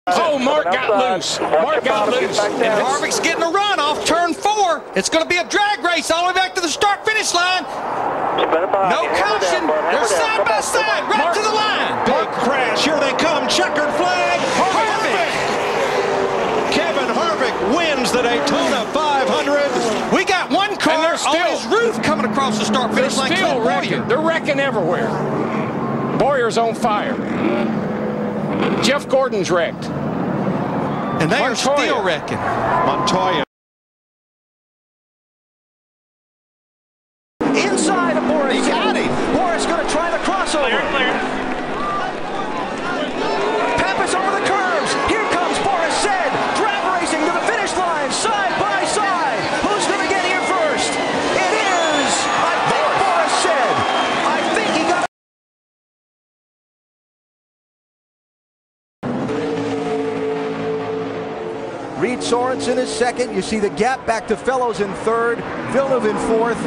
Oh, Mark got loose. Mark got loose. And Harvick's getting a run off turn 4. It's going to be a drag race all the way back to the start-finish line. No caution. They're side by side, right to the line. Big crash. Here they come. Checkered flag. Harvick. Kevin Harvick wins the Daytona 500. We got one car on his roof coming across the start-finish line. They're still wrecking. They're wrecking everywhere. Boyer's on fire. Jeff Gordon's wrecked. And they are still wrecking. Montoya. Inside of Boris. He got him. Boris going to try the crossover. Clear. Pappas over the curbs. Here comes Boris Said. Drag racing to the finish line, side by side. Who's going to get here first? It is, I think, Boris Said. I think he got. Reed Sorensen is second. You see the gap back to Fellows in third. Villeneuve in fourth.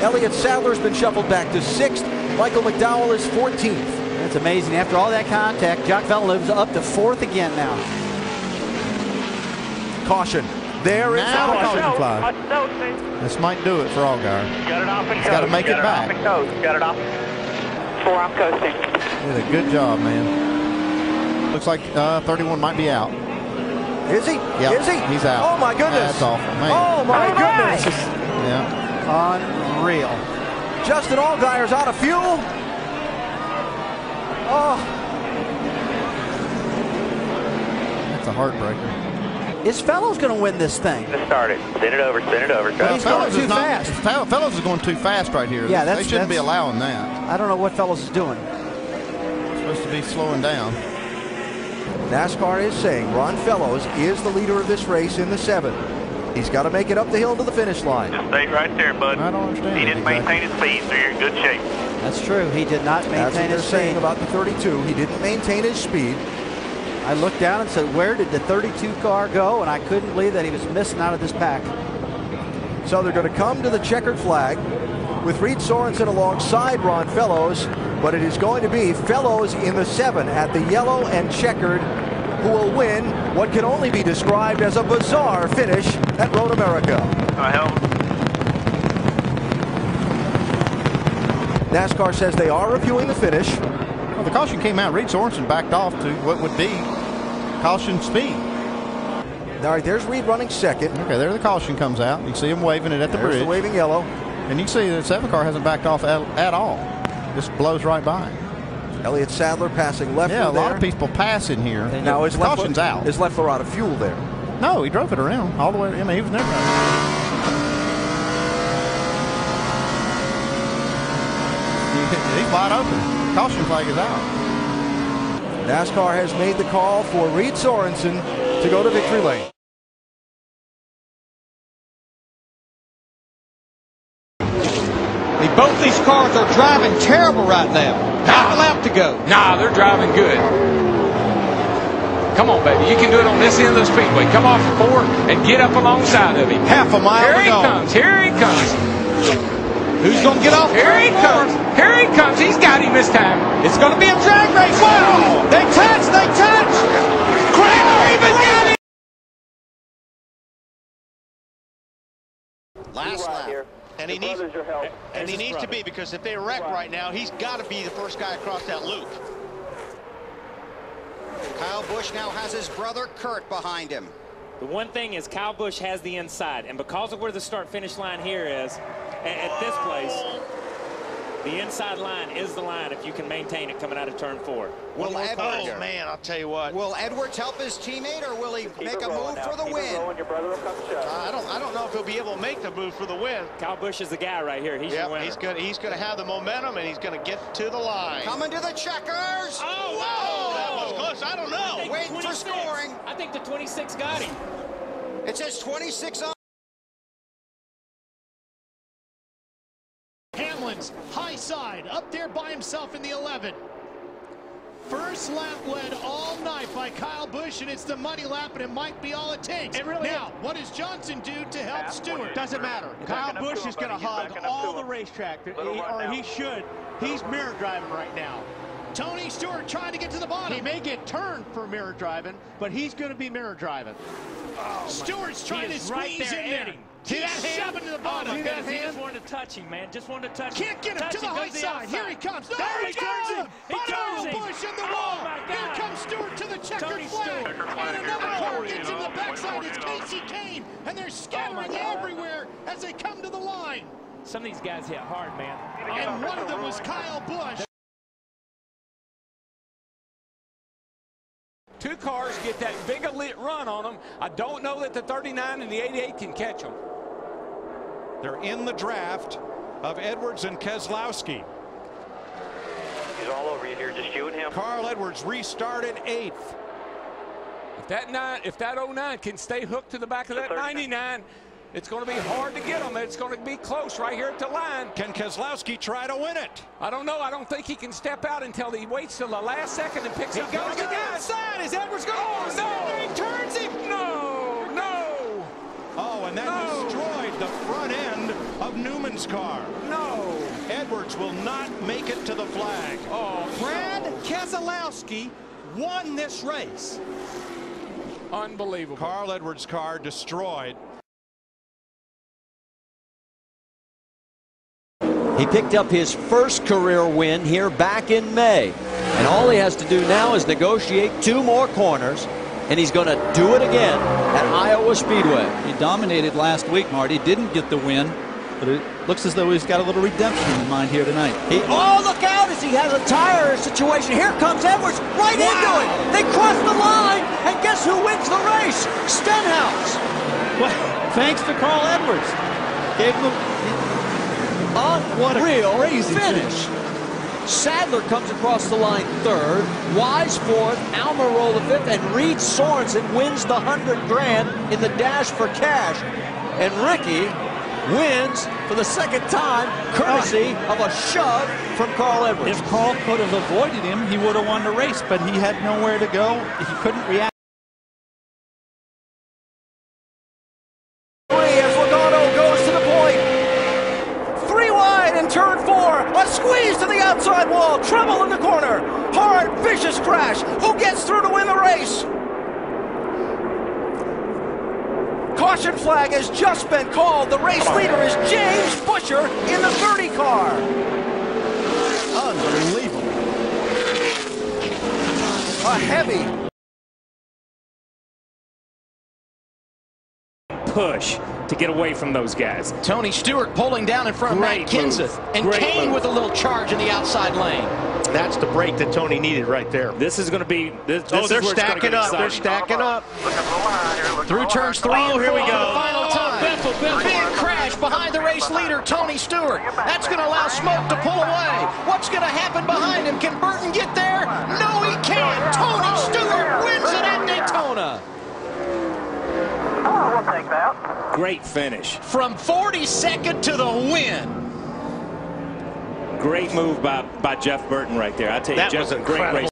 Elliott Sadler's been shuffled back to 6th. Michael McDowell is 14th. That's amazing. After all that contact, Jacques Villeneuve's up to 4th again now. Caution. There is Now a caution flag. This might do it for Allgaier. Got it off and He's got to make it back. Got it off. 4, I'm coasting. Did a good job, man. Looks like 31 might be out. Is he? Yep, Is he? He's out. Oh, my goodness. That's awful, man. Oh, my goodness. Yeah. Unreal. Justin Allgaier's out of fuel. Oh. That's a heartbreaker. Is Fellows going to win this thing? Just started. Send it over. He's going too fast. Fellows is going too fast right here. Yeah, they shouldn't be allowing that. I don't know what Fellows is doing. It's supposed to be slowing down. NASCAR is saying Ron Fellows is the leader of this race in the 7. He's got to make it up the hill to the finish line. Just stay right there, bud. I don't understand. He didn't maintain his speed, so you're in good shape. That's true. He did not That's what maintain they're his saying speed. about the 32. He didn't maintain his speed. I looked down and said, where did the 32 car go? And I couldn't believe that he was missing out of this pack. So they're going to come to the checkered flag with Reed Sorensen alongside Ron Fellows, but it is going to be Fellows in the 7 at the yellow and checkered who will win what can only be described as a bizarre finish at Road America. NASCAR says they are reviewing the finish. Well, the caution came out. Reed Sorensen backed off to what would be caution speed. All right, there's Reed running second. Okay, there the caution comes out. You see him waving it at the There's bridge. the waving yellow. And you can see the 7 car hasn't backed off at all. Just blows right by. Elliott Sadler passing left. Yeah, a lot of people passing here. Now his caution's out. His left foot out of fuel there. No, he drove it around all the way. I mean, he was never. He's wide open. Caution flag is out. NASCAR has made the call for Reed Sorensen to go to victory lane. Both these cars are driving terrible right now. Half a lap to go. Nah, they're driving good. Come on, baby. You can do it on this end of the speedway. Come off the 4 and get up alongside of him. Half a mile Here to he go. comes. Here he comes. Who's going to get off? Here he comes. Here he comes. He's got him this time. It's going to be a drag race. Wow! They touch. They touch. Kramer even got it. Last lap. And he needs to be, because if they wreck right now, he's got to be the first guy across that loop. Kyle Busch now has his brother Kurt behind him. The one thing is Kyle Busch has the inside, and because of where the start-finish line here is, at this place, the inside line is the line if you can maintain it coming out of turn 4. Oh, man, I'll tell you what. Will Edwards help his teammate, or will he make a move for the win? I don't know if he'll be able to make the move for the win. Kyle Busch is the guy right here. He's your winner. He's going to have the momentum, and he's going to get to the line. Coming to the checkers. Oh, wow! That was close. I don't know. Waiting for scoring. I think the 26 got him. It says 26 on. Hamlin's high side up there by himself in the 11. First lap led all night by Kyle Busch, and it's the money lap, and it might be all it takes. Now, what does Johnson do to help Stewart? Doesn't matter. Kyle Busch is going to hog all the racetrack, or he should. He's mirror driving right now. Tony Stewart trying to get to the bottom. He may get turned for mirror driving, but he's going to be mirror driving. Oh, Stewart's trying to squeeze in there. See that He's shoving to the bottom. See that hand? He just wanted to touch him, man. Just wanted to touch him. Can't get him to the high side. Here he comes. There There he he turns goes. him. He turns him. Busch in the Oh, wall. my Here God. comes Stewart to the checkered flag. And another car gets in the backside. It's Casey Kane. And they're scattering everywhere as they come to the line. Some of these guys hit hard, man. And one of them was Kyle Busch. Two cars get that big a lit run on them. I don't know that the 39 and the 88 can catch them. They're in the draft of Edwards and Keselowski. He's all over you here, just you and him. Carl Edwards restarted 8th. If that 09 can stay hooked to the back of that 99, it's going to be hard to get them. It's going to be close right here at the line. Can Keselowski try to win it? I don't know. I don't think he can step out until he waits till the last second and picks up. He goes to the outside. Is Edwards going? Oh, no! He turns him. No! No! Oh, and that destroyed the front end of Newman's car. No! Edwards will not make it to the flag. Oh, Brad Keselowski won this race. Unbelievable. Carl Edwards' car destroyed. He picked up his first career win here back in May. And all he has to do now is negotiate 2 more corners, and he's going to do it again at Iowa Speedway. He dominated last week, Marty. Didn't get the win, but it looks as though he's got a little redemption in mind here tonight. Oh, look out as he has a tire situation. Here comes Edwards right into it. They cross the line, and guess who wins the race? Stenhouse. Well, thanks to Carl Edwards. Gave him Unreal finish. Sadler comes across the line 3rd, Wise 4th, Almirola the 5th, and Reed Sorensen wins the $100 grand in the dash for cash. And Ricky wins for the 2nd time, courtesy of a shove from Carl Edwards. If Carl could have avoided him, he would have won the race, but he had nowhere to go. He couldn't react. As Logano goes to the point. 3 wide in turn 4. A squeeze to the outside wall. Trouble in the corner. Hard, vicious crash. Who gets through to win the race? Caution flag has just been called. The race leader is James Buescher in the 30 car. Unbelievable. A heavy Push to get away from those guys. Tony Stewart pulling down in front of Matt Kenseth. And Kane with a little charge in the outside lane. That's the break that Tony needed right there. This is going to be. They're stacking up. They're stacking up. Through turns 3 and 4 here we for go. the final time. Big crash behind the race leader, Tony Stewart. That's going to allow Smoke to pull away. What's going to happen behind him? Can Burton get there? No, he can't. Tony Stewart wins it at Daytona. Oh, we'll take that. Great finish. From 42nd to the win. Great move by Jeff Burton right there. I tell you, That Jeff's was a great race.